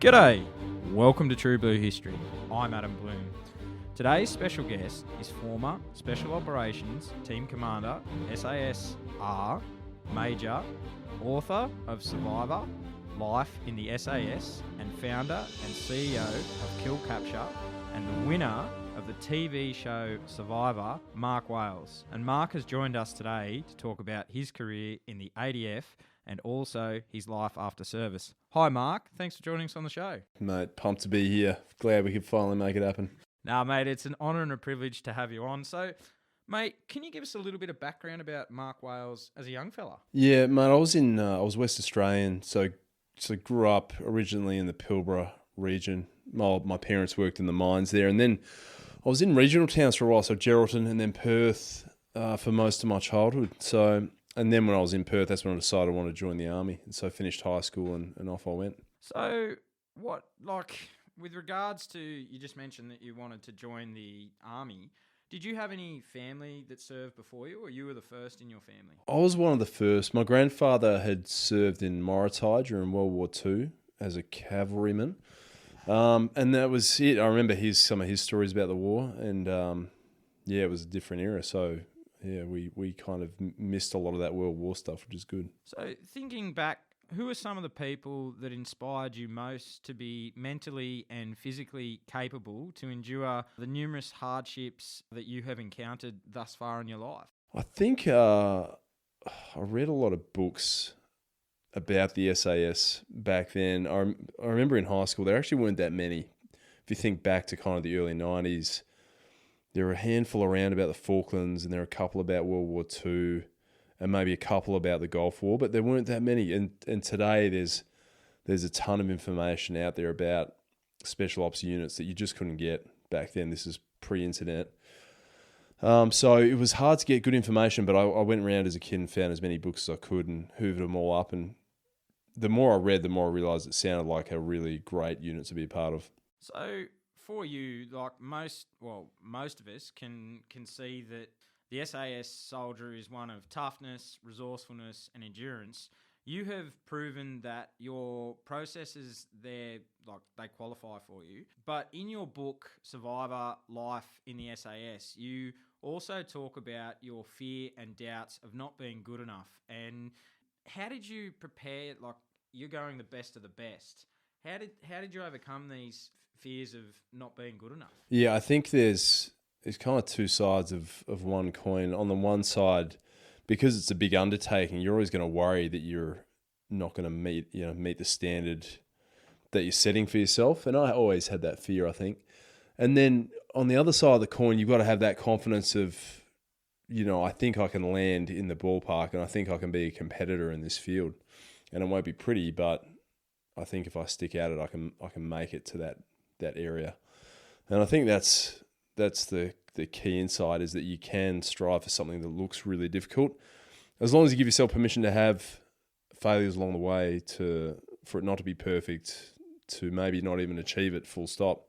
G'day, welcome to True Blue History. I'm Adam Blum. Today's special guest is former Special Operations Team Commander, SASR Major, author of Survivor, Life in the SAS, and founder and CEO of Kapture, and the winner of the TV show Survivor, Mark Wales. And Mark has joined us today to talk about his career in the ADF and also his life after service. Hi, Mark. Thanks for joining us on the show. Mate, pumped to be here. Glad we could finally make it happen. Nah, mate, it's an honour and a privilege to have you on. So, mate, can you give us a little bit of background about Mark Wales as a young fella? Yeah, mate, I was West Australian, so grew up originally in the Pilbara region. My parents worked in the mines there, and then I was in regional towns for a while, so Geraldton and then Perth for most of my childhood. And then when I was in Perth, that's when I decided I wanted to join the army. And so I finished high school and off I went. So with regards to, you just mentioned that you wanted to join the army. Did you have any family that served before you, or you were the first in your family? I was one of the first. My grandfather had served in Morotai during World War II as a cavalryman. And that was it. I remember some of his stories about the war. And it was a different era. So yeah, we kind of missed a lot of that World War stuff, which is good. So thinking back, who are some of the people that inspired you most to be mentally and physically capable to endure the numerous hardships that you have encountered thus far in your life? I think I read a lot of books about the SAS back then. I remember in high school, there actually weren't that many. If you think back to kind of the early 90s, there were a handful around about the Falklands, and there were a couple about World War II, and maybe a couple about the Gulf War, but there weren't that many. And today there's a ton of information out there about special ops units that you just couldn't get back then. This is pre-internet. So it was hard to get good information, but I went around as a kid and found as many books as I could and hoovered them all up. And the more I read, the more I realised it sounded like a really great unit to be a part of. So for you, like most of us can see that the SAS soldier is one of toughness, resourcefulness, and endurance. You have proven that your processes there, they qualify for you. But in your book, Survivor, Life in the SAS, you also talk about your fear and doubts of not being good enough. And how did you prepare? Like, you're going the best of the best. How did you overcome these fears of not being good enough? Yeah, I think there's kind of two sides of one coin. On the one side, because it's a big undertaking, you're always going to worry that you're not going to meet the standard that you're setting for yourself. And I always had that fear, I think. And then on the other side of the coin, you've got to have that confidence of, I think I can land in the ballpark, and I think I can be a competitor in this field. And it won't be pretty, but I think if I stick at it, I can make it to that area. And I think that's the key insight, is that you can strive for something that looks really difficult, as long as you give yourself permission to have failures along the way, for it not to be perfect, to maybe not even achieve it full stop.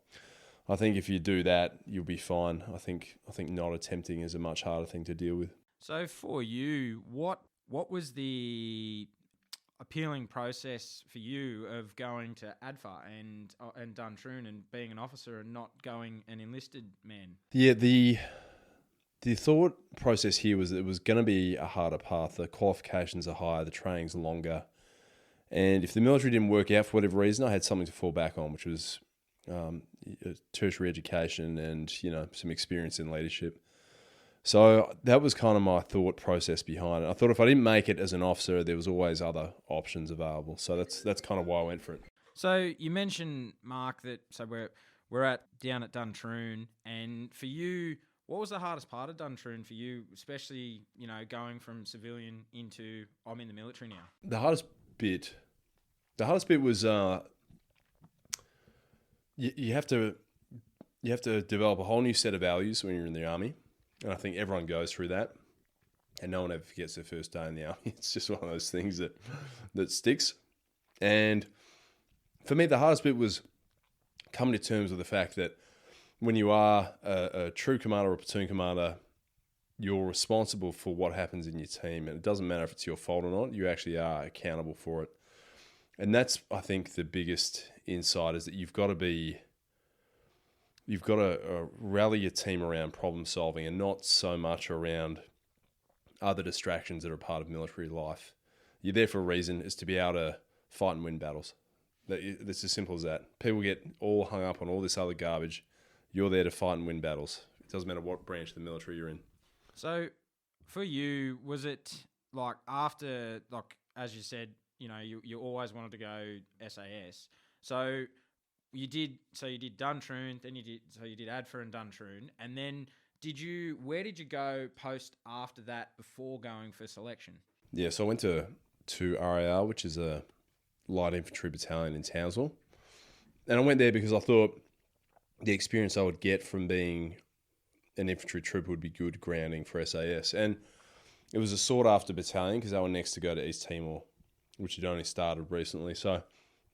I think if you do that, you'll be fine. I think not attempting is a much harder thing to deal with. So for you, what was the appealing process for you of going to ADFA and Duntroon and being an officer and not going an enlisted man? Yeah, the thought process here was that it was going to be a harder path. The qualifications are higher, the training's longer, and if the military didn't work out for whatever reason, I had something to fall back on, which was tertiary education and some experience in leadership. So that was kind of my thought process behind it. I thought if I didn't make it as an officer, there was always other options available. So that's kind of why I went for it. So you mentioned, Mark, that we're down at Duntroon, and for you, what was the hardest part of Duntroon for you, especially going from civilian into I'm in the military now? The hardest bit was you have to develop a whole new set of values when you're in the army. And I think everyone goes through that, and no one ever forgets their first day in the army. It's just one of those things that sticks. And for me, the hardest bit was coming to terms with the fact that when you are a true commander or a platoon commander, you're responsible for what happens in your team. And it doesn't matter if it's your fault or not, you actually are accountable for it. And that's, I think, the biggest insight is that you've got to rally your team around problem solving and not so much around other distractions that are part of military life. You're there for a reason, is to be able to fight and win battles. It's as simple as that. People get all hung up on all this other garbage. You're there to fight and win battles. It doesn't matter what branch of the military you're in. So for you, was it like after, like as you said, you always wanted to go SAS. So you did Duntroon, then you did Adfa and Duntroon, and then where did you go post after that before going for selection? Yeah, so I went to RAR, which is a light infantry battalion in Townsville. And I went there because I thought the experience I would get from being an infantry trooper would be good grounding for SAS. And it was a sought-after battalion because they were next to go to East Timor, which had only started recently. So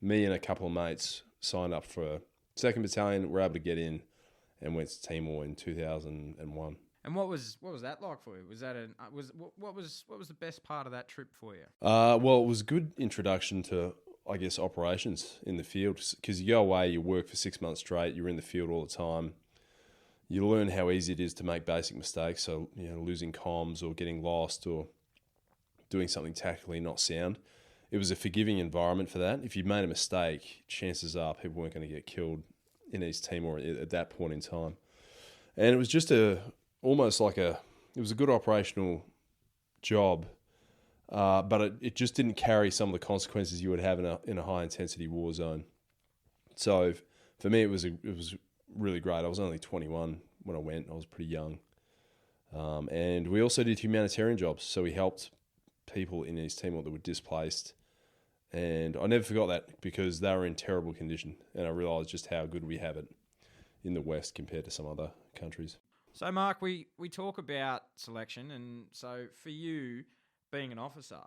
me and a couple of mates signed up for a 2nd Battalion, were able to get in and went to Timor in 2001. And what was that like for you? Was that what was the best part of that trip for you? Well, it was a good introduction to, I guess, operations in the field, because you go away, you work for 6 months straight, you're in the field all the time. You learn how easy it is to make basic mistakes, so losing comms or getting lost or doing something tactically not sound. It was a forgiving environment for that. If you made a mistake, chances are people weren't going to get killed in East Timor at that point in time. And it was just it was a good operational job, but it just didn't carry some of the consequences you would have in a high intensity war zone. So for me, it was really great. I was only 21 when I went. I was pretty young. And we also did humanitarian jobs. So we helped people in East Timor that were displaced. And I never forgot that because they were in terrible condition. And I realised just how good we have it in the West compared to some other countries. So, Mark, we talk about selection. And so for you, being an officer,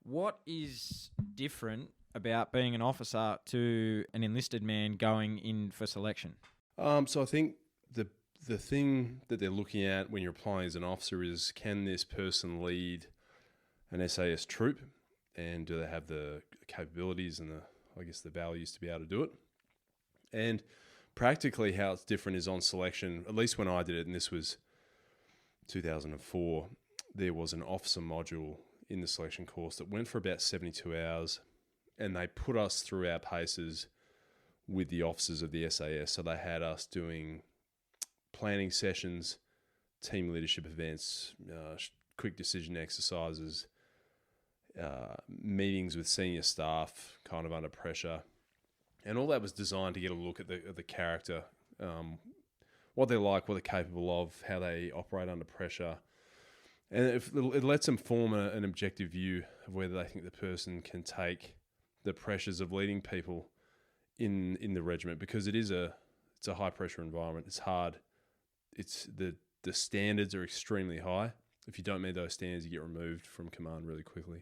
what is different about being an officer to an enlisted man going in for selection? So I think the thing that they're looking at when you're applying as an officer is, can this person lead an SAS troop, and do they have the capabilities and the values to be able to do it? And practically how it's different is on selection, at least when I did it, and this was 2004, there was an officer module in the selection course that went for about 72 hours, and they put us through our paces with the officers of the SAS. So they had us doing planning sessions, team leadership events, quick decision exercises, meetings with senior staff kind of under pressure. And all that was designed to get a look at the character, what they're like, what they're capable of, how they operate under pressure. And it lets them form an objective view of whether they think the person can take the pressures of leading people in the regiment, because it's a high pressure environment. It's hard. It's the standards are extremely high. If you don't meet those standards, you get removed from command really quickly.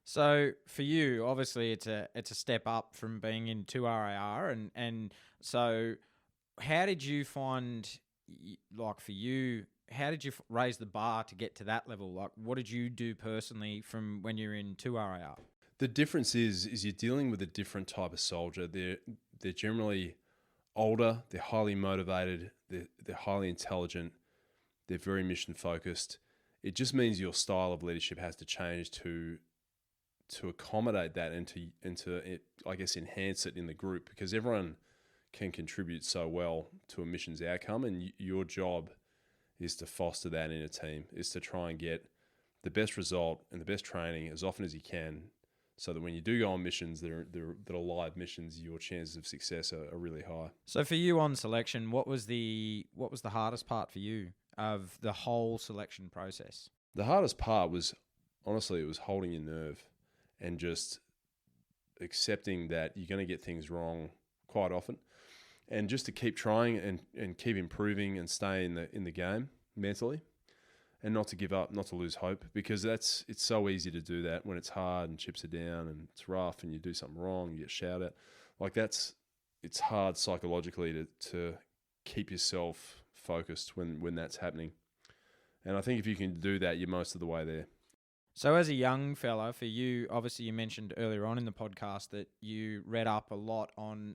So for you, obviously, it's a step up from being in 2RAR, and so how did you find, like for you, how did you raise the bar to get to that level? Like, what did you do personally from when you're in 2RAR? The difference is you're dealing with a different type of soldier. They're generally older, they're highly motivated, they're highly intelligent, they're very mission focused. It just means your style of leadership has to change to accommodate that and to I guess enhance it in the group, because everyone can contribute so well to a mission's outcome, and your job is to foster that in a team, is to try and get the best result and the best training as often as you can, so that when you do go on missions that are live missions, your chances of success are really high. So for you on selection, what was the hardest part for you of the whole selection process? The hardest part was, honestly, it was holding your nerve and just accepting that you're going to get things wrong quite often, and just to keep trying and keep improving and stay in the game mentally, and not to give up, not to lose hope, because it's so easy to do that when it's hard and chips are down and it's rough and you do something wrong, you get shouted at. It's hard psychologically to keep yourself focused when that's happening. And I think if you can do that, you're most of the way there. So as a young fella, for you, obviously you mentioned earlier on in the podcast that you read up a lot on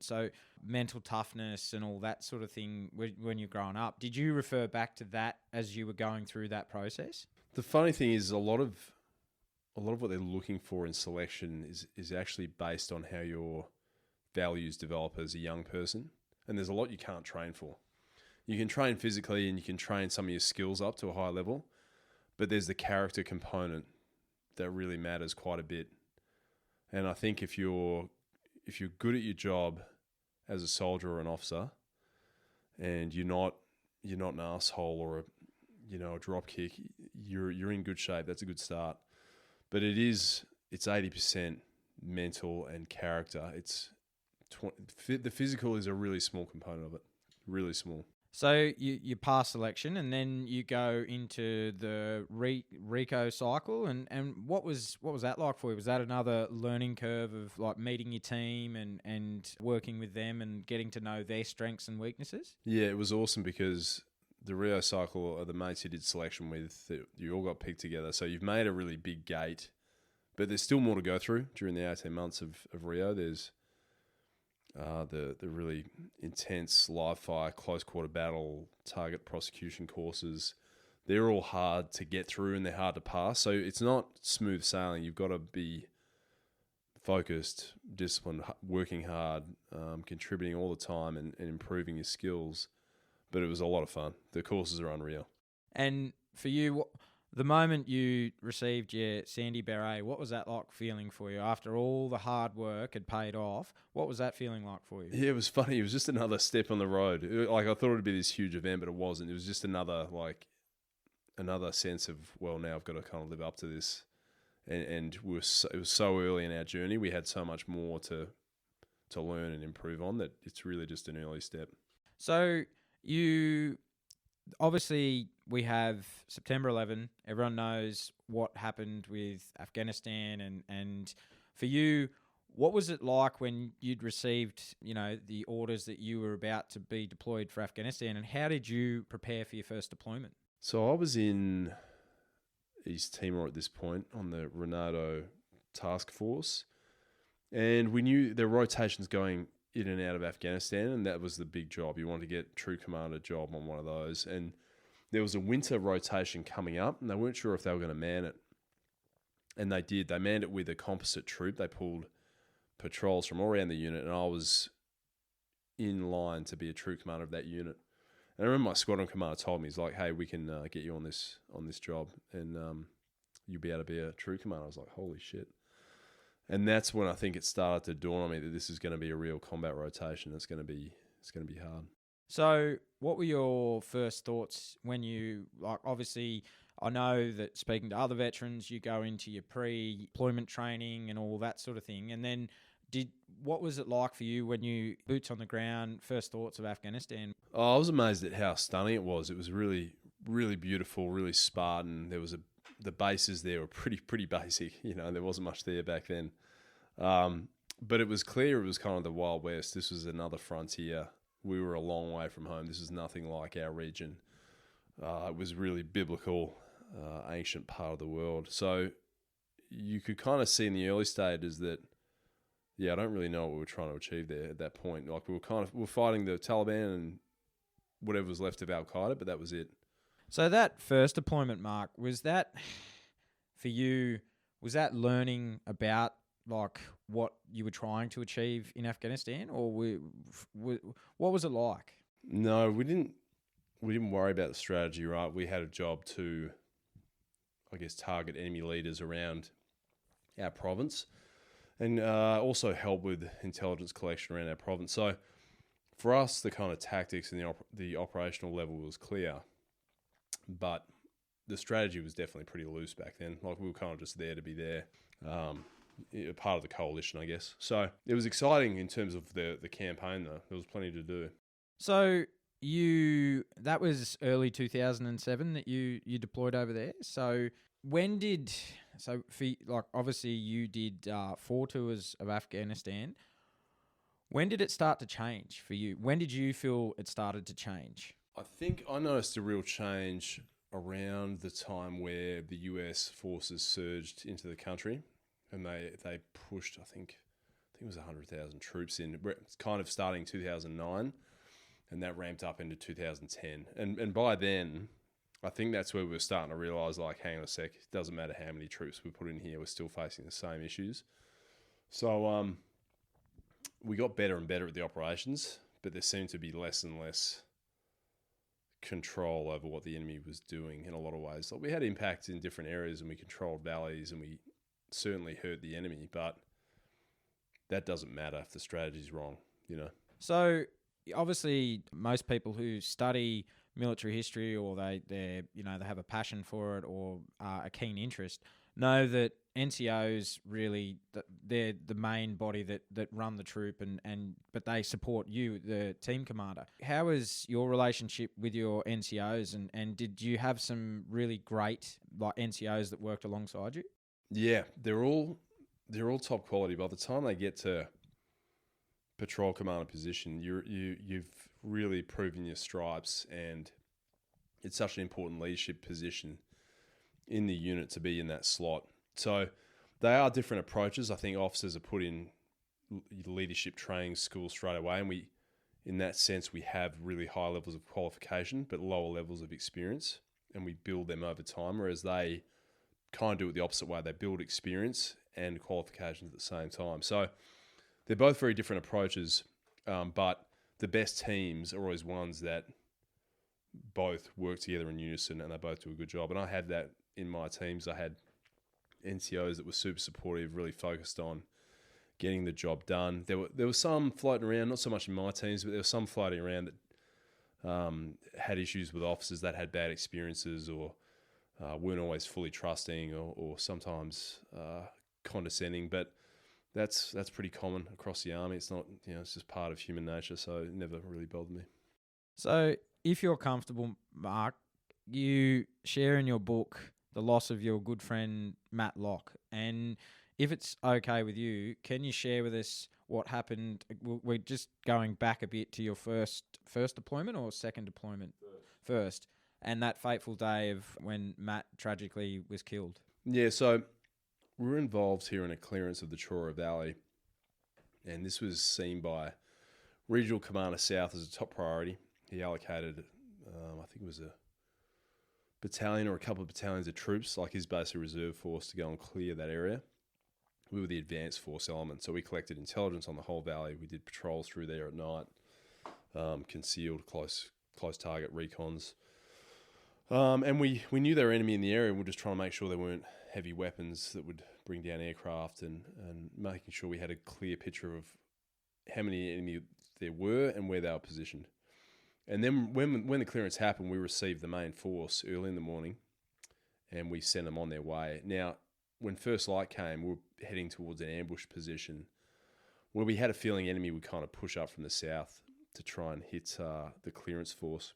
mental toughness and all that sort of thing when you're growing up. Did you refer back to that as you were going through that process? The funny thing is a lot of what they're looking for in selection is actually based on how your values develop as a young person. And there's a lot you can't train for. You can train physically and you can train some of your skills up to a high level, but there's the character component that really matters quite a bit. And I think if you're good at your job as a soldier or an officer, and you're not an asshole or a drop kick, you're in good shape. That's a good start. But it's 80% mental and character. The physical is a really small component of it, really small. So you pass selection and then you go into the Rico cycle, and what was that like for you? Was that another learning curve of like meeting your team and working with them and getting to know their strengths and weaknesses? Yeah, it was awesome because the Rio cycle are the mates you did selection with. You all got picked together, so you've made a really big gate, but there's still more to go through during the 18 months of Rio. There's the really intense live fire, close quarter battle, target prosecution courses. They're all hard to get through and they're hard to pass. So it's not smooth sailing. You've got to be focused, disciplined, working hard, contributing all the time and improving your skills. But it was a lot of fun. The courses are unreal. And for you, the moment you received your Sandy Beret, what was that like feeling for you? After all the hard work had paid off, what was that feeling like for you? Yeah, it was funny. It was just another step on the road. I thought it would be this huge event, but it wasn't. It was just another sense of, well, now I've got to kind of live up to this. And it was so early in our journey. We had so much more to learn and improve on that it's really just an early step. So you... Obviously, we have September 11. Everyone knows what happened with Afghanistan. And for you, what was it like when you'd received, the orders that you were about to be deployed for Afghanistan? And how did you prepare for your first deployment? So I was in East Timor at this point on the Renado task force. And we knew there were rotations going in and out of Afghanistan, and that was the big job. You wanted to get true commander job on one of those. And there was a winter rotation coming up, and they weren't sure if they were going to man it. And they did. They manned it with a composite troop. They pulled patrols from all around the unit, and I was in line to be a true commander of that unit. And I remember my squadron commander told me, he's like, hey, we can get you on this job, and you'll be able to be a true commander. I was like, holy shit. And that's when I think it started to dawn on me that this is going to be a real combat rotation. It's going to be hard. So what were your first thoughts when you, obviously, I know that speaking to other veterans, you go into your pre-deployment training and all that sort of thing. And then what was it like for you when you, boots on the ground, first thoughts of Afghanistan? Oh, I was amazed at how stunning it was. It was really, really beautiful, really Spartan. There was the bases there were pretty basic. There wasn't much there back then. But it was clear it was kind of the Wild West. This was another frontier. We were a long way from home. This was nothing like our region. It was really biblical, ancient part of the world. So you could kind of see in the early stages that, I don't really know what we were trying to achieve there at that point. Like we were fighting the Taliban and whatever was left of Al-Qaeda, but that was it. So that first deployment, Mark, was that for you, was that learning about like what you were trying to achieve in Afghanistan, or what was it like? No, we didn't worry about the strategy, right? We had a job to, I guess, target enemy leaders around our province and also help with intelligence collection around our province. So for us, the kind of tactics and the operational level was clear, but the strategy was definitely pretty loose back then. Like we were kind of just there to be there. Part of the coalition, I guess. So it was exciting in terms of the campaign, though. There was plenty to do. So that was early 2007 that you deployed over there. So obviously you did 4 tours of Afghanistan. When did it start to change for you? When did you feel it started to change? I think I noticed a real change around the time where the US forces surged into the country, and they pushed, I think it was 100,000 troops in. It's kind of starting 2009, and that ramped up into 2010. And by then, I think that's where we were starting to realise, like, hang on a sec, it doesn't matter how many troops we put in here, we're still facing the same issues. So we got better and better at the operations, but there seemed to be less and less control over what the enemy was doing in a lot of ways. Like, we had impacts in different areas, and we controlled valleys, and we certainly hurt the enemy, but that doesn't matter if the strategy's wrong, you know. So obviously, most people who study military history, or they have a passion for it, or a keen interest, know that NCOs really, they're the main body that run the troop, but they support you, the team commander. How is your relationship with your NCOs, and did you have some really great like NCOs that worked alongside you? Yeah, they're all top quality. By the time they get to patrol commander position, you've really proven your stripes, and it's such an important leadership position in the unit to be in that slot. So they are different approaches. I think officers are put in leadership training schools straight away, and in that sense, we have really high levels of qualification but lower levels of experience, and we build them over time, whereas they kind of do it the opposite way. They build experience and qualifications at the same time. So they're both very different approaches, but the best teams are always ones that both work together in unison and they both do a good job. And I had that in my teams. I had NCOs that were super supportive, really focused on getting the job done. There were some floating around, not so much in my teams, but there were some floating around that had issues with officers that had bad experiences, or weren't always fully trusting, or sometimes condescending. But that's pretty common across the army. It's not, it's just part of human nature, so it never really bothered me. So if you're comfortable, Mark, you share in your book the loss of your good friend Matt Locke, and if it's okay with you, can you share with us what happened? We're just going back a bit to your first deployment or second deployment? First. And that fateful day of when Matt tragically was killed. Yeah, so we were involved here in a clearance of the Trora Valley, and this was seen by Regional Commander South as a top priority. He allocated, I think it was a battalion or a couple of battalions of troops, like his basic reserve force, to go and clear that area. We were the advanced force element, so we collected intelligence on the whole valley. We did patrols through there at night, concealed, close target recons. And we knew there were enemy in the area, and we were just trying to make sure there weren't heavy weapons that would bring down aircraft, and making sure we had a clear picture of how many enemy there were and where they were positioned. And then when the clearance happened, we received the main force early in the morning, and we sent them on their way. Now, when first light came, we were heading towards an ambush position where we had a feeling enemy would kind of push up from the south to try and hit the clearance force.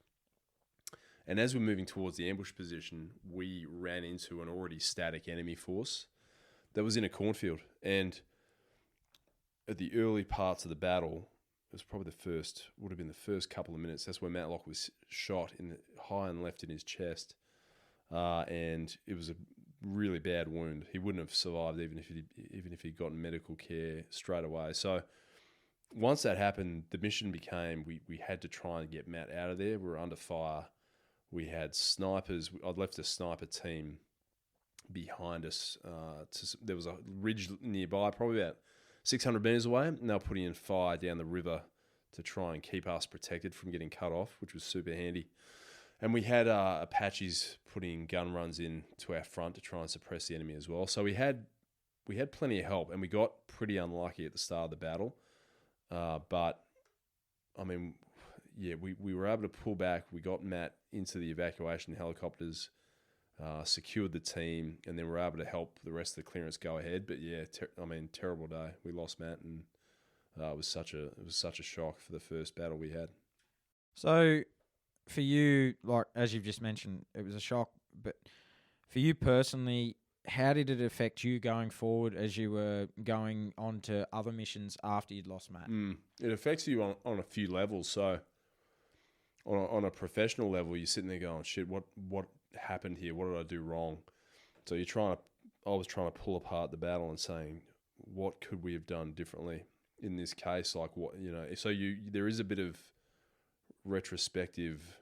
And as we're moving towards the ambush position, we ran into an already static enemy force that was in a cornfield. And at the early parts of the battle, it was probably would have been the first couple of minutes. That's where Matt Locke was shot high and left in his chest. And it was a really bad wound. He wouldn't have survived even if he'd gotten medical care straight away. So once that happened, the mission became we had to try and get Matt out of there. We were under fire. We had snipers. I'd left a sniper team behind us. There was a ridge nearby, probably about 600 metres away, and they were putting in fire down the river to try and keep us protected from getting cut off, which was super handy. And we had Apaches putting gun runs in to our front to try and suppress the enemy as well. So we had plenty of help, and we got pretty unlucky at the start of the battle. But, I mean, yeah, we were able to pull back. We got Matt into the evacuation helicopters, secured the team, and then we were able to help the rest of the clearance go ahead. But yeah, terrible day. We lost Matt, and it was such a shock for the first battle we had. So, for you, like as you've just mentioned, it was a shock. But for you personally, how did it affect you going forward as you were going on to other missions after you'd lost Matt? It affects you on a few levels. So, on a professional level, you're sitting there going, "Shit, happened here? What did I do wrong? So I was trying to pull apart the battle and saying, what could we have done differently in this case? Like there is a bit of retrospective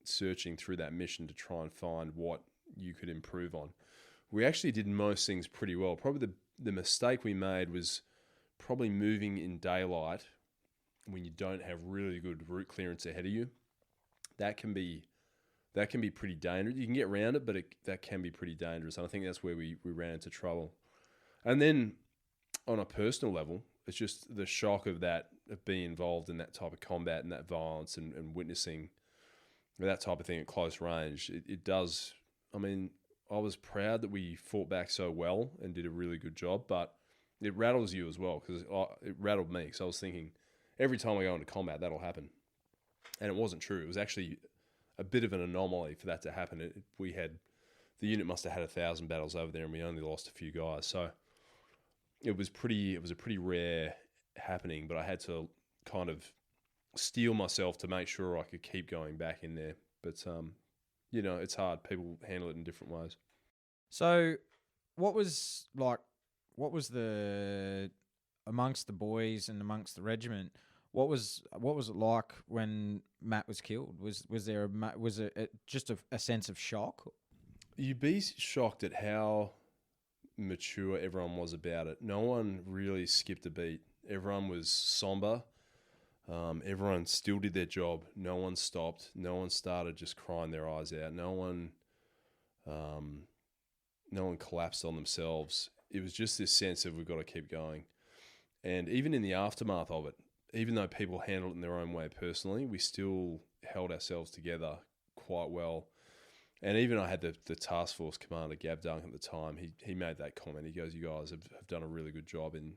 searching through that mission to try and find what you could improve on. We actually did most things pretty well. Probably the mistake we made was probably moving in daylight when you don't have really good route clearance ahead of you. That can be pretty dangerous. You can get around it, but that can be pretty dangerous. And I think that's where we ran into trouble. And then on a personal level, it's just the shock of being involved in that type of combat and that violence and witnessing that type of thing at close range. It does. I mean, I was proud that we fought back so well and did a really good job, but it rattles you as well, because it rattled me. So I was thinking, every time I go into combat, that'll happen. And it wasn't true. It was actually a bit of an anomaly for that to happen. The unit must have had 1,000 battles over there, and we only lost a few guys. So it was a pretty rare happening, but I had to kind of steel myself to make sure I could keep going back in there. But it's hard. People handle it in different ways. So what was the amongst the boys and amongst the regiment? What was it like when Matt was killed? Was it just a sense of shock? You'd be shocked at how mature everyone was about it. No one really skipped a beat. Everyone was somber. Everyone still did their job. No one stopped. No one started just crying their eyes out. No one collapsed on themselves. It was just this sense of, we've got to keep going. And even in the aftermath of it, even though people handled it in their own way personally, we still held ourselves together quite well. And even I had the task force commander, Gab Duncan, at the time, he made that comment. He goes, you guys have done a really good job in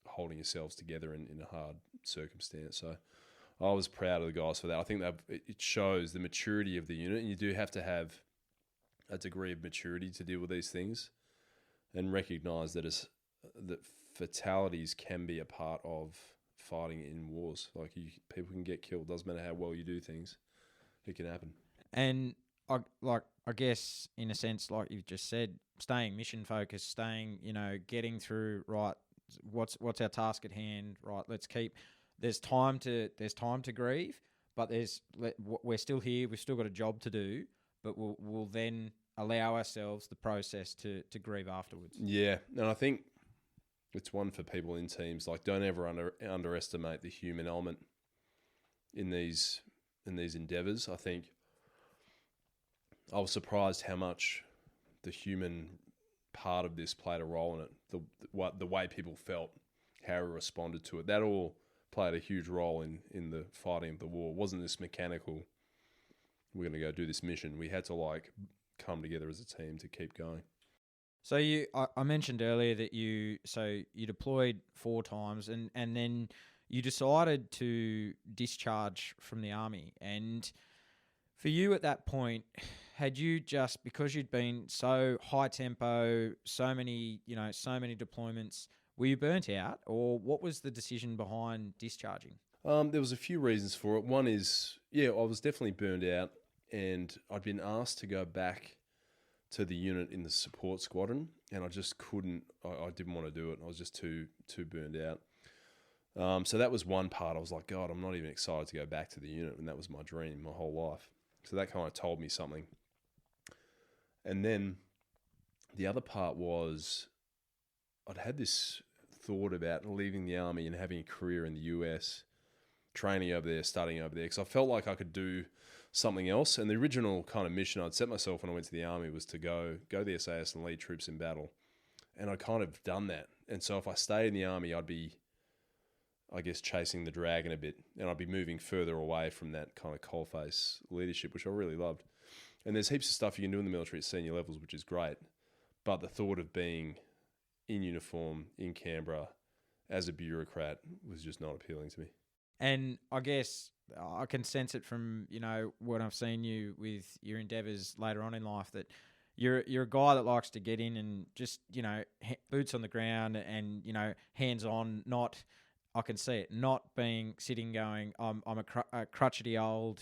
holding yourselves together in a hard circumstance. So I was proud of the guys for that. I think that it shows the maturity of the unit, and you do have to have a degree of maturity to deal with these things and recognise that fatalities can be a part of fighting in wars. Like, people can get killed. Doesn't matter how well you do things, it can happen. And I guess in a sense, like you've just said, staying mission focused, getting through, right, what's our task at hand, right, there's time to grieve, but we're still here, we've still got a job to do, but we'll then allow ourselves the process to grieve afterwards. Yeah, and I think it's one for people in teams. Like, don't ever underestimate the human element in these endeavours. I think I was surprised how much the human part of this played a role in it. The way people felt, how we responded to it, that all played a huge role in the fighting of the war. It wasn't this mechanical, we're going to go do this mission. We had to come together as a team to keep going. So I mentioned earlier that you deployed 4 times and then you decided to discharge from the army. And for you at that point, had you just, because you'd been so high tempo, so many deployments, were you burnt out, or what was the decision behind discharging? There was a few reasons for it. One is, I was definitely burned out, and I'd been asked to go back to the unit in the support squadron, and I just couldn't. I didn't want to do it. I was just too burned out. So that was one part. I was like, God, I'm not even excited to go back to the unit, and that was my dream my whole life. So that kind of told me something. And then the other part was, I'd had this thought about leaving the army and having a career in the US, training over there, studying over there, because I felt like I could do something else. And the original kind of mission I'd set myself when I went to the army was to go to the SAS and lead troops in battle. And I'd kind of done that. And so if I stayed in the army, I'd be, I guess, chasing the dragon a bit, and I'd be moving further away from that kind of coalface leadership, which I really loved. And there's heaps of stuff you can do in the military at senior levels, which is great. But the thought of being in uniform in Canberra as a bureaucrat was just not appealing to me. And I guess I can sense it from, when I've seen you with your endeavours later on in life, that you're a guy that likes to get in and just, boots on the ground and, hands on, not, I can see it not being sitting going, I'm a crotchety old,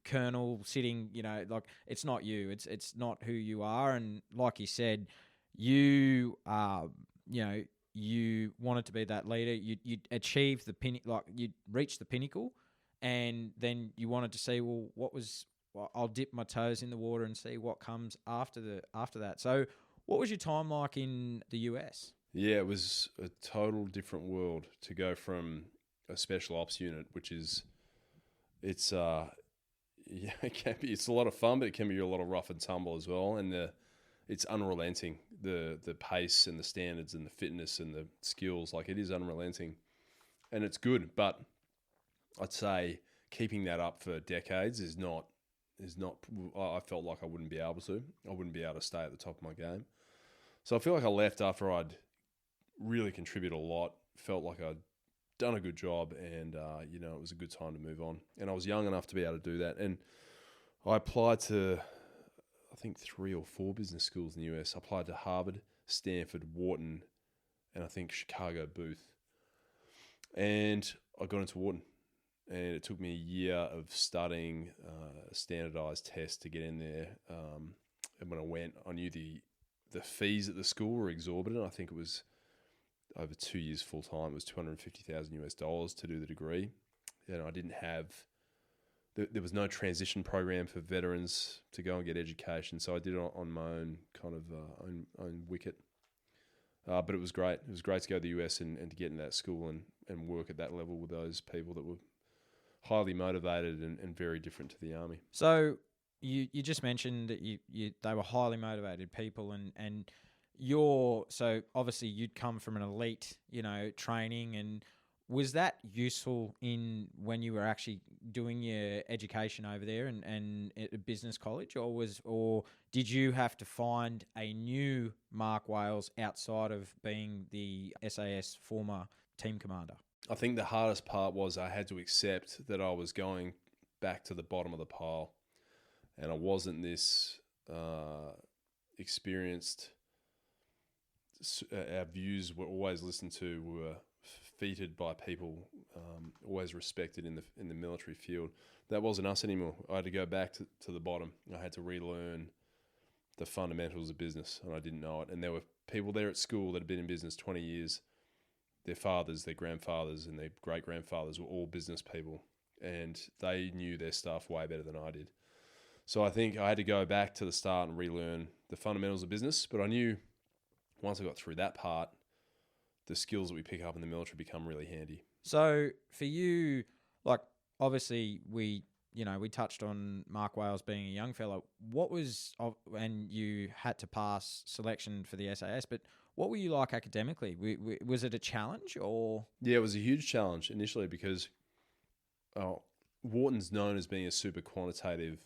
colonel sitting, like it's not you. It's not who you are. And like you said, you you wanted to be that leader. You achieved the you reached the pinnacle, and then you wanted to see, well, I'll dip my toes in the water and see what comes after that. So, what was your time like in the US? Yeah, it was a total different world to go from a special ops unit, which is, it's it's a lot of fun, but it can be a lot of rough and tumble as well. And it's unrelenting, the pace and the standards and the fitness and the skills, like it is unrelenting, and it's good. But I'd say keeping that up for decades is not. I felt like I wouldn't be able to. I wouldn't be able to stay at the top of my game. So I feel like I left after I'd really contributed a lot. Felt like I'd done a good job, and it was a good time to move on. And I was young enough to be able to do that. And I applied to, I think, 3 or 4 business schools in the US. I applied to Harvard, Stanford, Wharton, and I think Chicago Booth. And I got into Wharton. And it took me a year of studying a standardized test to get in there. And when I went, I knew the fees at the school were exorbitant. I think it was over 2 years full time. It was $250,000 to do the degree. And I didn't have, there was no transition program for veterans to go and get education. So I did it on my own kind of own wicket. But it was great. It was great to go to the US and to get into that school and work at that level with those people that were highly motivated and very different to the army. So you just mentioned that they were highly motivated people, and so obviously you'd come from an elite, training, and was that useful in when you were actually doing your education over there and at a business college, or did you have to find a new Mark Wales outside of being the SAS former team commander? I think the hardest part was I had to accept that I was going back to the bottom of the pile, and I wasn't this experienced. Our views were always listened to, were feted by people, always respected in the military field. That wasn't us anymore. I had to go back to the bottom. I had to relearn the fundamentals of business, and I didn't know it. And there were people there at school that had been in business 20 years. Their fathers, their grandfathers, and their great-grandfathers were all business people, and they knew their stuff way better than I did. So I think I had to go back to the start and relearn the fundamentals of business, but I knew once I got through that part, the skills that we pick up in the military become really handy. So for you, like obviously we touched on Mark Wales being a young fellow. And you had to pass selection for the SAS, but what were you like academically? Was it a challenge or? Yeah, it was a huge challenge initially because Wharton's known as being a super quantitative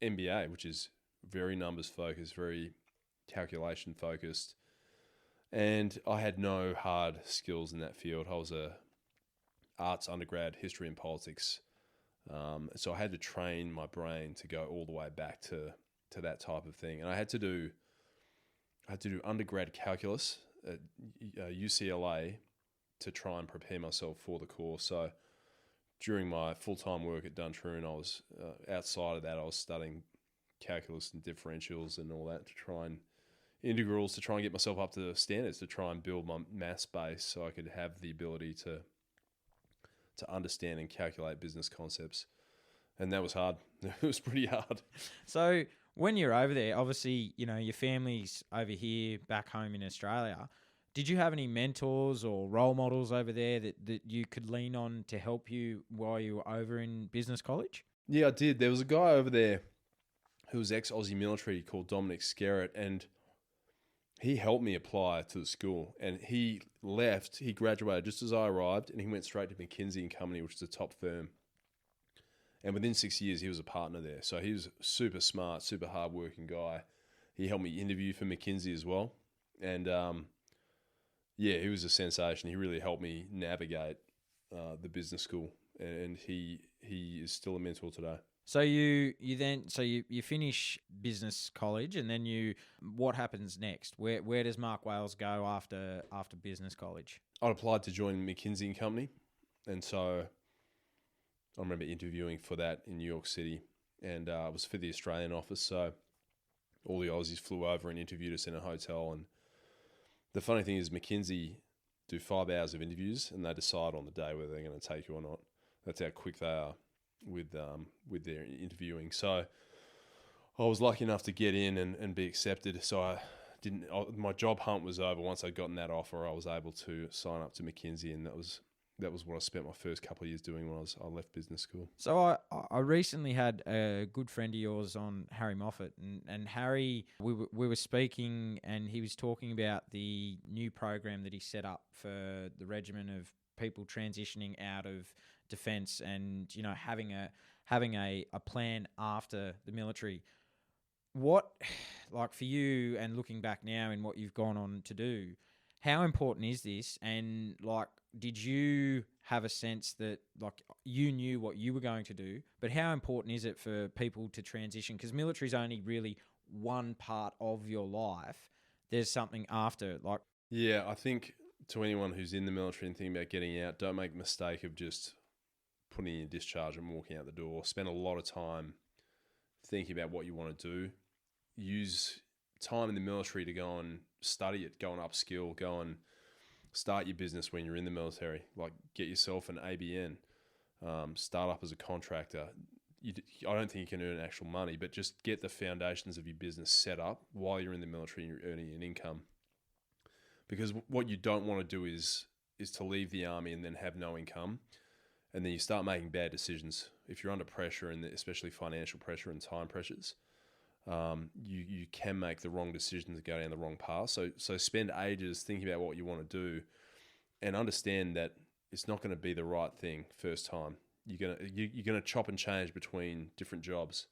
MBA, which is very numbers focused, very calculation focused. And I had no hard skills in that field. I was a arts undergrad, history and politics. So I had to train my brain to go all the way back to that type of thing. And I had to do undergrad calculus at UCLA to try and prepare myself for the course. So during my full-time work at Duntroon, I was outside of that, I was studying calculus and differentials and all that to try and integrals to try and get myself up to standards, to try and build my maths base so I could have the ability to understand and calculate business concepts. And that was hard. It was pretty hard. So when you're over there, obviously, your family's over here back home in Australia. Did you have any mentors or role models over there that you could lean on to help you while you were over in business college? Yeah, I did. There was a guy over there who was ex-Aussie military called Dominic Skerritt, and he helped me apply to the school. And he graduated just as I arrived, and he went straight to McKinsey & Company, which is a top firm. And within 6 years, he was a partner there. So he was a super smart, super hardworking guy. He helped me interview for McKinsey as well. And he was a sensation. He really helped me navigate the business school. And he is still a mentor today. So you finish business college, and then what happens next? Where does Mark Wales go after business college? I'd applied to join McKinsey and Company, and so I remember interviewing for that in New York City, and it was for the Australian office. So all the Aussies flew over and interviewed us in a hotel. And the funny thing is, McKinsey do 5 hours of interviews, and they decide on the day whether they're going to take you or not. That's how quick they are with their interviewing. So I was lucky enough to get in and be accepted. So my job hunt was over. Once I'd gotten that offer, I was able to sign up to McKinsey, and that was what I spent my first couple of years doing when I left business school. So I recently had a good friend of yours on, Harry Moffat, and Harry, we were speaking, and he was talking about the new program that he set up for the regiment of people transitioning out of defence, and having a plan after the military. What, like for you, and looking back now in what you've gone on to do, how important is this? And like, did you have a sense that like you knew what you were going to do, but how important is it for people to transition? Because military is only really one part of your life. There's something after, like. Yeah, I think to anyone who's in the military and thinking about getting out, don't make the mistake of just putting in your discharge and walking out the door. Spend a lot of time thinking about what you want to do. Use time in the military to go and study it, go and upskill, go and start your business when you're in the military. Like, get yourself an ABN, start up as a contractor. I don't think you can earn actual money, but just get the foundations of your business set up while you're in the military and you're earning an income. Because what you don't want to do is to leave the army and then have no income, and then you start making bad decisions. If you're under pressure, and especially financial pressure and time pressures, you can make the wrong decisions and go down the wrong path. So spend ages thinking about what you want to do, and understand that it's not going to be the right thing first time. You're gonna chop and change between different jobs,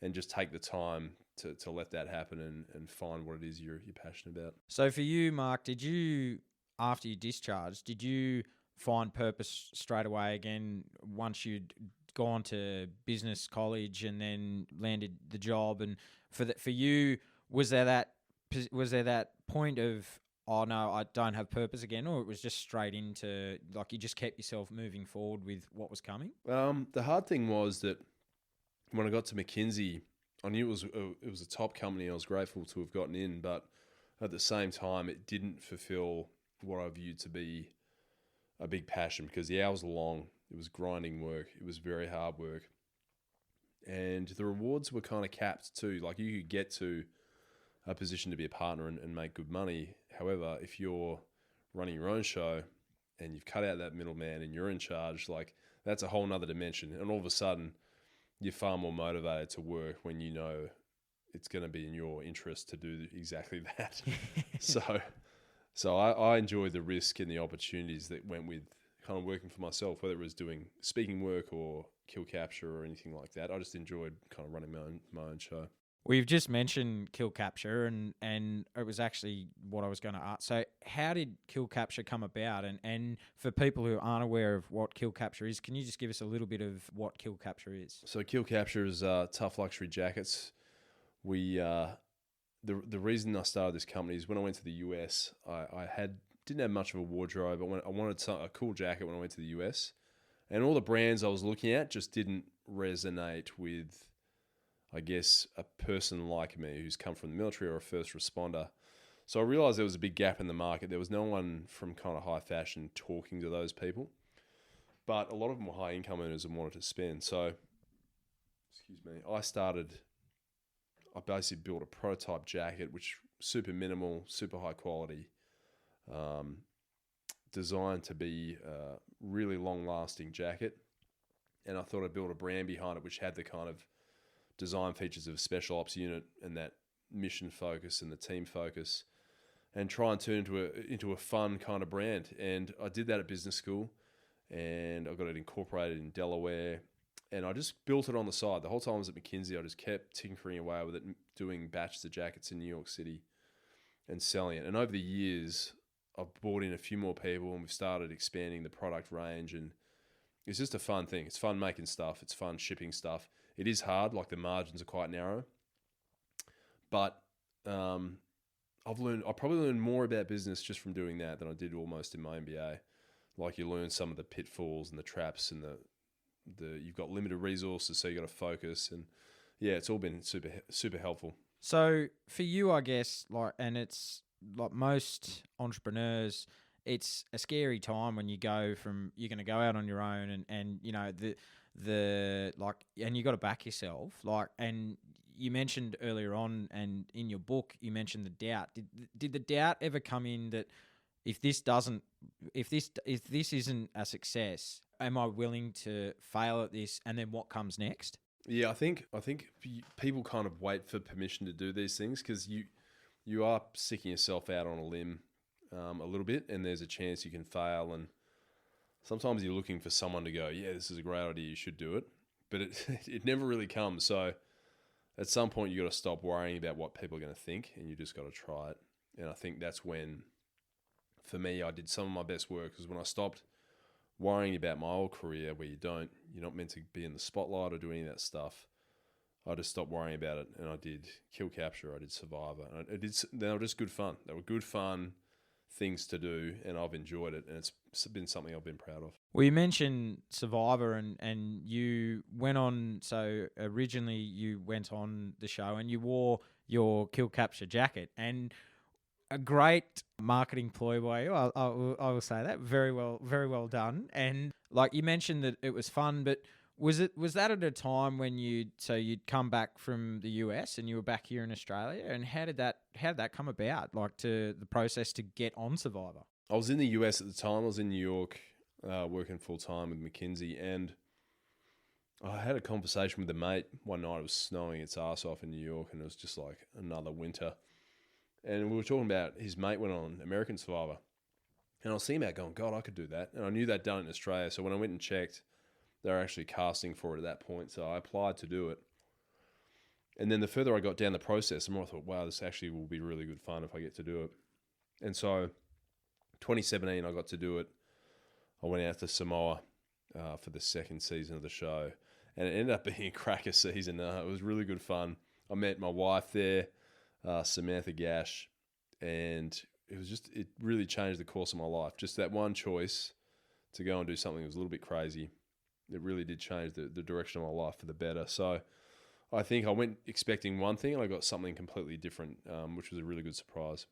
and just take the time to let that happen and find what it is you're passionate about. So for you, Mark, did you, after you discharged, did you find purpose straight away again once you'd gone to business college and then landed the job? And for you, was there that point of, oh no, I don't have purpose again, or it was just straight into, like, you just kept yourself moving forward with what was coming? The hard thing was that when I got to McKinsey, I knew it was a top company. I was grateful to have gotten in, but at the same time, it didn't fulfill what I viewed to be a big passion, because the hours were long. It was grinding work. It was very hard work. And the rewards were kind of capped too. Like, you could get to a position to be a partner and make good money. However, if you're running your own show and you've cut out that middleman and you're in charge, like, that's a whole nother dimension. And all of a sudden, you're far more motivated to work when you know it's going to be in your interest to do exactly that. So I enjoyed the risk and the opportunities that went with kind of working for myself, whether it was doing speaking work or Kill Kapture or anything like that. I just enjoyed kind of running my own show. Well, you've just mentioned Kill Kapture, and it was actually what I was going to ask. So how did Kill Kapture come about? And for people who aren't aware of what Kill Kapture is, can you just give us a little bit of what Kill Kapture is? So Kill Kapture is tough luxury jackets. We the reason I started this company is when I went to the US, I didn't have much of a wardrobe. I wanted a cool jacket when I went to the US, and all the brands I was looking at just didn't resonate with, I guess, a person like me who's come from the military or a first responder. So I realized there was a big gap in the market. There was no one from kind of high fashion talking to those people, but a lot of them were high income earners and wanted to spend. So, I basically built a prototype jacket, which super minimal, super high quality, designed to be a really long lasting jacket. And I thought I'd build a brand behind it, which had the kind of design features of a special ops unit and that mission focus and the team focus, and try and turn into a fun kind of brand. And I did that at business school, and I got it incorporated in Delaware, and I just built it on the side. The whole time I was at McKinsey, I just kept tinkering away with it, doing batches of jackets in New York City and selling it. And over the years, I've brought in a few more people, and we've started expanding the product range, and it's just a fun thing. It's fun making stuff. It's fun shipping stuff. It is hard, like the margins are quite narrow. But I I probably learned more about business just from doing that than I did almost in my MBA. Like you learn some of the pitfalls and the traps and you've got limited resources, so you got to focus, and yeah, it's all been super helpful. So for you, I guess, and it's like most entrepreneurs, it's a scary time when you're going to go out on your own, and and you got to back yourself, and you mentioned earlier on, and in your book, you mentioned the doubt. Did the doubt ever come in that if this isn't a success, am I willing to fail at this, and then what comes next? Yeah, I think people kind of wait for permission to do these things because you are sticking yourself out on a limb a little bit, and there's a chance you can fail. And sometimes you're looking for someone to go, yeah, this is a great idea, you should do it. But it never really comes. So at some point you got to stop worrying about what people are going to think, and you just got to try it. And I think that's when, for me, I did some of my best work, because when I stopped worrying about my old career, where you're not meant to be in the spotlight or do any of that stuff, I just stopped worrying about it, and I did Kapture, I did Survivor, and they were just good fun. They were good fun things to do, and I've enjoyed it, and it's been something I've been proud of. Well, you mentioned Survivor, and you went on. So originally, you went on the show, and you wore your Kapture jacket, and a great marketing ploy by you. I will say that very well done. And like you mentioned that it was fun, but was that at a time when you'd come back from the US and you were back here in Australia? And how did that come about? Like to the process to get on Survivor? I was in the US at the time. I was in New York, working full time with McKinsey, and I had a conversation with a mate one night. It was snowing its ass off in New York, and it was just like another winter. And we were talking about his mate went on American Survivor. And I was seeing about going, God, I could do that. And I knew they'd done it in Australia. So when I went and checked, they were actually casting for it at that point. So I applied to do it. And then the further I got down the process, the more I thought, wow, this actually will be really good fun if I get to do it. And so 2017, I got to do it. I went out to Samoa for the second season of the show. And it ended up being a cracker season. It was really good fun. I met my wife there, Samantha Gash, and it really changed the course of my life. Just that one choice to go and do something that was a little bit crazy, it really did change the direction of my life for the better. So I think I went expecting one thing and I got something completely different, which was a really good surprise.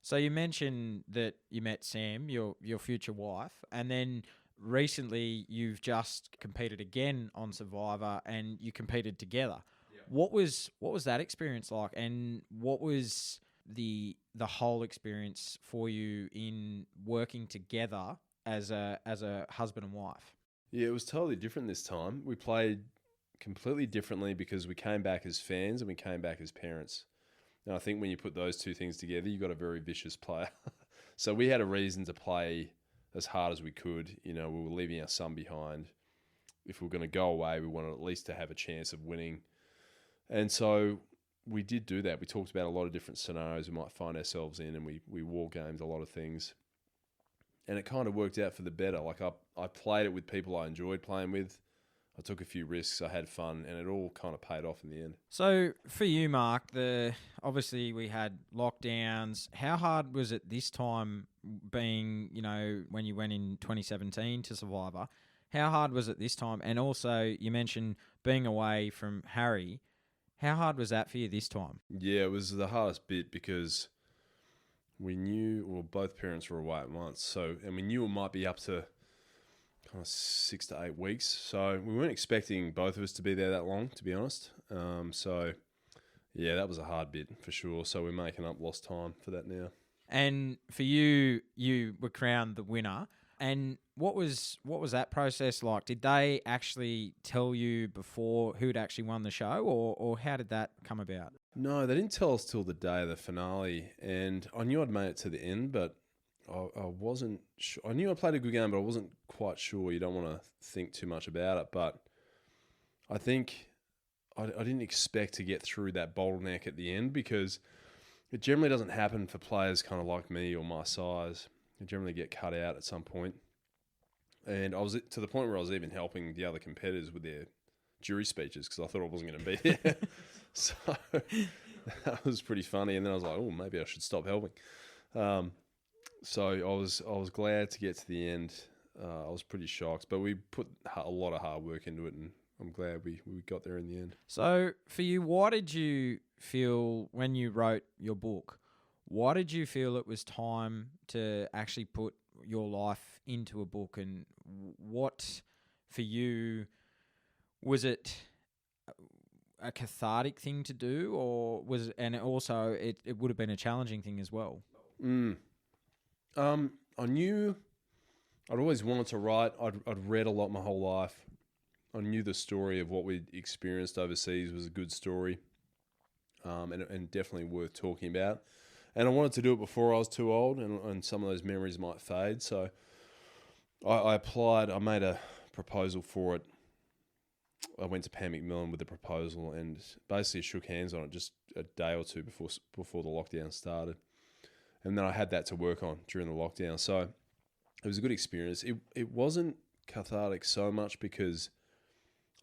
So you mentioned that you met Sam, your future wife, and then recently you've just competed again on Survivor, and you competed together. What was that experience like, and what was the whole experience for you in working together as a husband and wife? Yeah, it was totally different this time. We played completely differently because we came back as fans and we came back as parents. And I think when you put those two things together, you got a very vicious player. So we had a reason to play as hard as we could. We were leaving our son behind. If we were going to go away, we wanted at least to have a chance of winning. And so we did do that. We talked about a lot of different scenarios we might find ourselves in, and we war gamed a lot of things. And it kind of worked out for the better. Like I played it with people I enjoyed playing with. I took a few risks. I had fun, and it all kind of paid off in the end. So for you, Mark, obviously we had lockdowns. How hard was it this time being, when you went in 2017 to Survivor? How hard was it this time? And also you mentioned being away from Harry. How hard was that for you this time? Yeah, it was the hardest bit because we knew, both parents were away at once. And we knew it might be up to kind of 6 to 8 weeks. So we weren't expecting both of us to be there that long, to be honest. Yeah, that was a hard bit for sure. So we're making up lost time for that now. And for you, you were crowned the winner. And what was that process like? Did they actually tell you before who'd actually won the show, or how did that come about? No, they didn't tell us till the day of the finale, and I knew I'd made it to the end, but I wasn't sure. I knew I played a good game, but I wasn't quite sure. You don't want to think too much about it, but I think I didn't expect to get through that bottleneck at the end, because it generally doesn't happen for players kind of like me or my size. They generally get cut out at some point. And I was to the point where I was even helping the other competitors with their jury speeches because I thought I wasn't going to be there. So that was pretty funny. And then I was like, oh, maybe I should stop helping. So I was glad to get to the end. I was pretty shocked, but we put a lot of hard work into it, and I'm glad we got there in the end. So for you, why did you feel when you wrote your book, why did you feel it was time to actually put your life into a book? And what, for you, was it a cathartic thing to do, or was it, and also it would have been a challenging thing as well? I knew I'd always wanted to write. I'd read a lot my whole life. I knew the story of what we'd experienced overseas was a good story, and definitely worth talking about. And I wanted to do it before I was too old, and some of those memories might fade. So I applied. I made a proposal for it. I went to Pam McMillan with the proposal and basically shook hands on it just a day or two before the lockdown started. And then I had that to work on during the lockdown. So it was a good experience. It wasn't cathartic so much because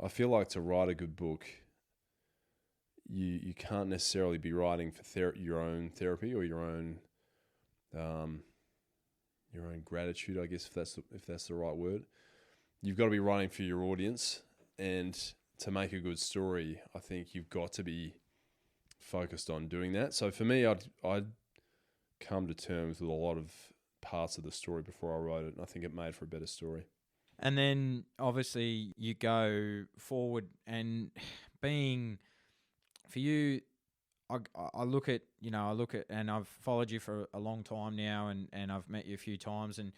I feel like to write a good book, you can't necessarily be writing for your own therapy or your own gratitude, I guess, if that's the right word. You've got to be writing for your audience, and to make a good story, I think you've got to be focused on doing that. So for me, I'd come to terms with a lot of parts of the story before I wrote it, and I think it made for a better story. And then obviously you go forward, and being, for you, I look at, and I've followed you for a long time now, and I've met you a few times, and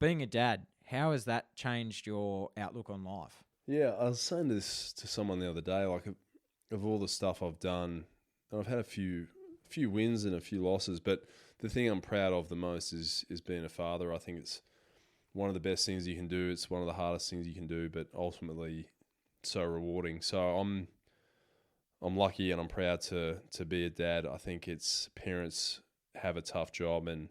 being a dad, how has that changed your outlook on life? Yeah, I was saying this to someone the other day, like of all the stuff I've done, and I've had a few wins and a few losses, but the thing I'm proud of the most is being a father. I think it's one of the best things you can do. It's one of the hardest things you can do, but ultimately so rewarding. So I'm lucky and I'm proud to be a dad. I think parents have a tough job, and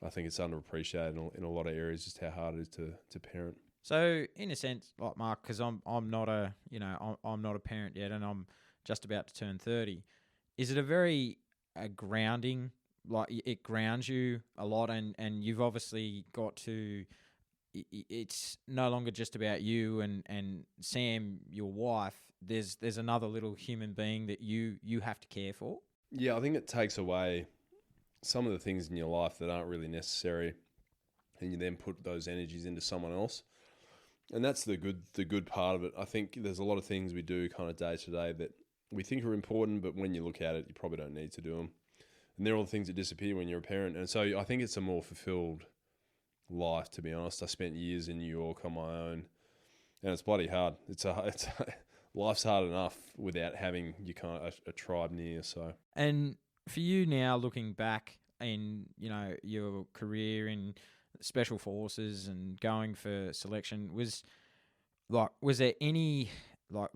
I think it's underappreciated in a lot of areas just how hard it is to parent. So in a sense, like Mark, because I'm not I'm not a parent yet, and I'm just about to turn 30. Is it a grounding, like it grounds you a lot, and you've obviously got to, it's no longer just about you and Sam, your wife. There's another little human being that you have to care for. Yeah, I think it takes away some of the things in your life that aren't really necessary, and you then put those energies into someone else. And that's the good part of it. I think there's a lot of things we do kind of day to day that we think are important, but when you look at it, you probably don't need to do them. And they're all the things that disappear when you're a parent. And so I think it's a more fulfilled life, to be honest. I spent years in New York on my own, and it's bloody hard. Life's hard enough without having you kind of a tribe near. So, and for you now, looking back in your career in Special Forces and going for selection, was there any, like,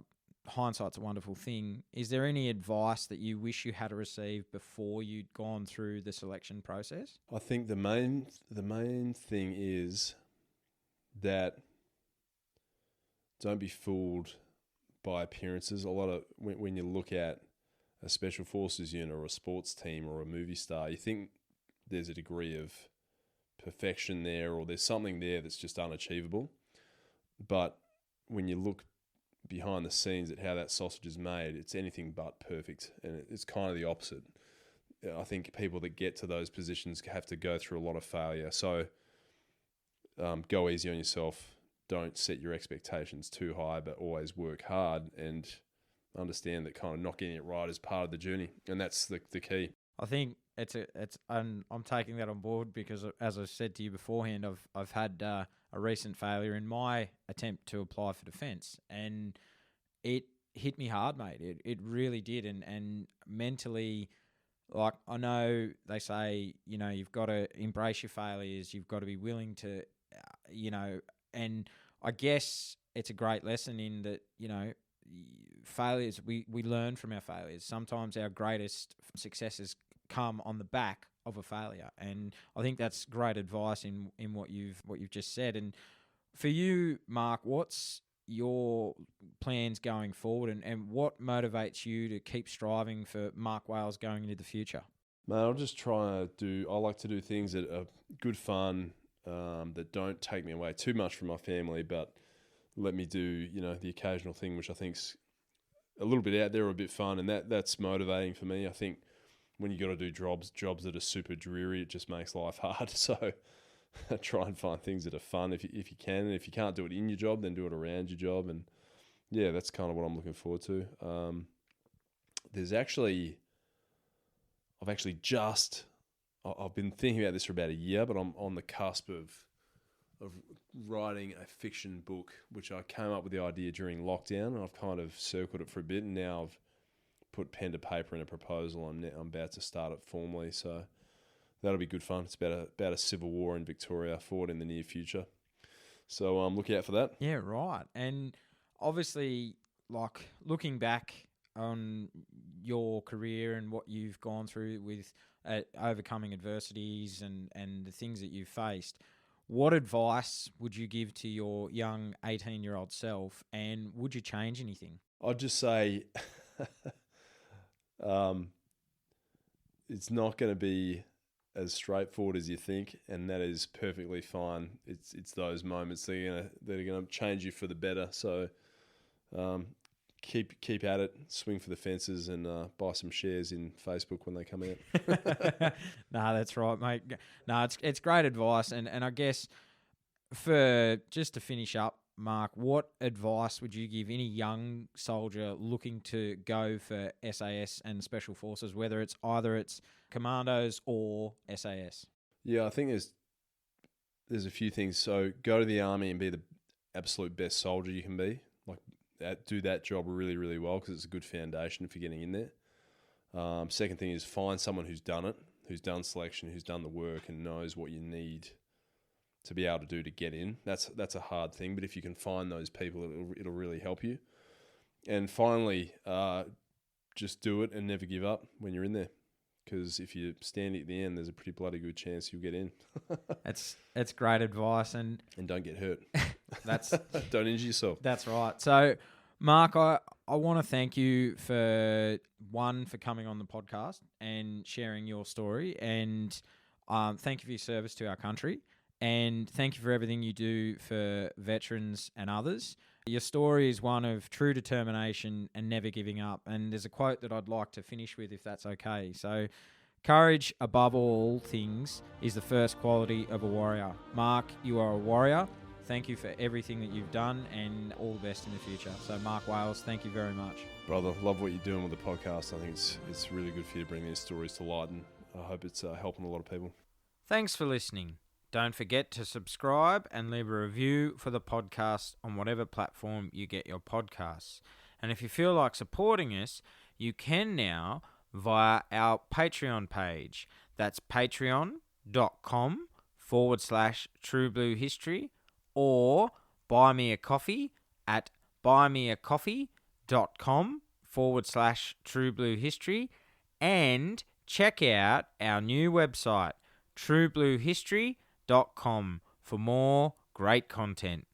hindsight's a wonderful thing, is there any advice that you wish you had received before you'd gone through the selection process? I think the main thing is that don't be fooled by appearances. A lot of when you look at a Special Forces unit or a sports team or a movie star, you think there's a degree of perfection there, or there's something there that's just unachievable. But when you look behind the scenes at how that sausage is made, it's anything but perfect, and it's kind of the opposite. I think people that get to those positions have to go through a lot of failure. So go easy on yourself. Don't set your expectations too high, but always work hard and understand that kind of not getting it right is part of the journey, and that's the key. I think I'm taking that on board because, as I said to you beforehand, I've had a recent failure in my attempt to apply for defence, and it hit me hard, mate. It really did, and mentally, like, I know they say, you've got to embrace your failures, you've got to be willing to, and I guess it's a great lesson in that, failures, we learn from our failures. Sometimes our greatest successes come on the back of a failure, and I think that's great advice in what you've just said. And for you, Mark, what's your plans going forward, and what motivates you to keep striving for Mark Wales going into the future? Man, I'll just try to I like to do things that are good fun, that don't take me away too much from my family, but let me do, the occasional thing which I think's a little bit out there or a bit fun, and that's motivating for me. I think when you got to do jobs that are super dreary, it just makes life hard. So try and find things that are fun if you can, and if you can't do it in your job, then do it around your job. And yeah, that's kind of what I'm looking forward to. I've been thinking about this for about a year, but I'm on the cusp of writing a fiction book, which I came up with the idea during lockdown, and I've kind of circled it for a bit, and now I've put pen to paper in a proposal. I'm about to start it formally, so that'll be good fun. It's about a civil war in Victoria, fought in the near future. So look out for that. Yeah, right. And obviously, like, looking back on your career and what you've gone through with overcoming adversities and the things that you've faced, what advice would you give to your young 18-year-old self, and would you change anything? I'd just say it's not going to be as straightforward as you think, and that is perfectly fine. It's those moments that are going to change you for the better. So keep at it, swing for the fences, and buy some shares in Facebook when they come out. No, that's right, mate. No, it's great advice, and I guess just to finish up, Mark, what advice would you give any young soldier looking to go for SAS and Special Forces, whether it's Commandos or SAS? Yeah, I think there's a few things. So go to the army and be the absolute best soldier you can be. Like, do that job really, really well, because it's a good foundation for getting in there. Second thing is find someone who's done it, who's done selection, who's done the work, and knows what you need to be able to do to get in. That's a hard thing, but if you can find those people, it'll really help you. And finally, just do it and never give up when you're in there, because if you stand at the end, there's a pretty bloody good chance you'll get in. It's great advice, and don't get hurt. That's don't injure yourself. That's right. So, Mark, I want to thank you for coming on the podcast and sharing your story, and thank you for your service to our country. And thank you for everything you do for veterans and others. Your story is one of true determination and never giving up. And there's a quote that I'd like to finish with, if that's okay. So, courage above all things is the first quality of a warrior. Mark, you are a warrior. Thank you for everything that you've done, and all the best in the future. So, Mark Wales, thank you very much. Brother, love what you're doing with the podcast. I think it's really good for you to bring these stories to light, and I hope it's helping a lot of people. Thanks for listening. Don't forget to subscribe and leave a review for the podcast on whatever platform you get your podcasts. And if you feel like supporting us, you can now via our Patreon page. That's patreon.com/truebluehistory, or buy me a coffee at buymeacoffee.com/truebluehistory, and check out our new website, truebluehistory.com, for more great content.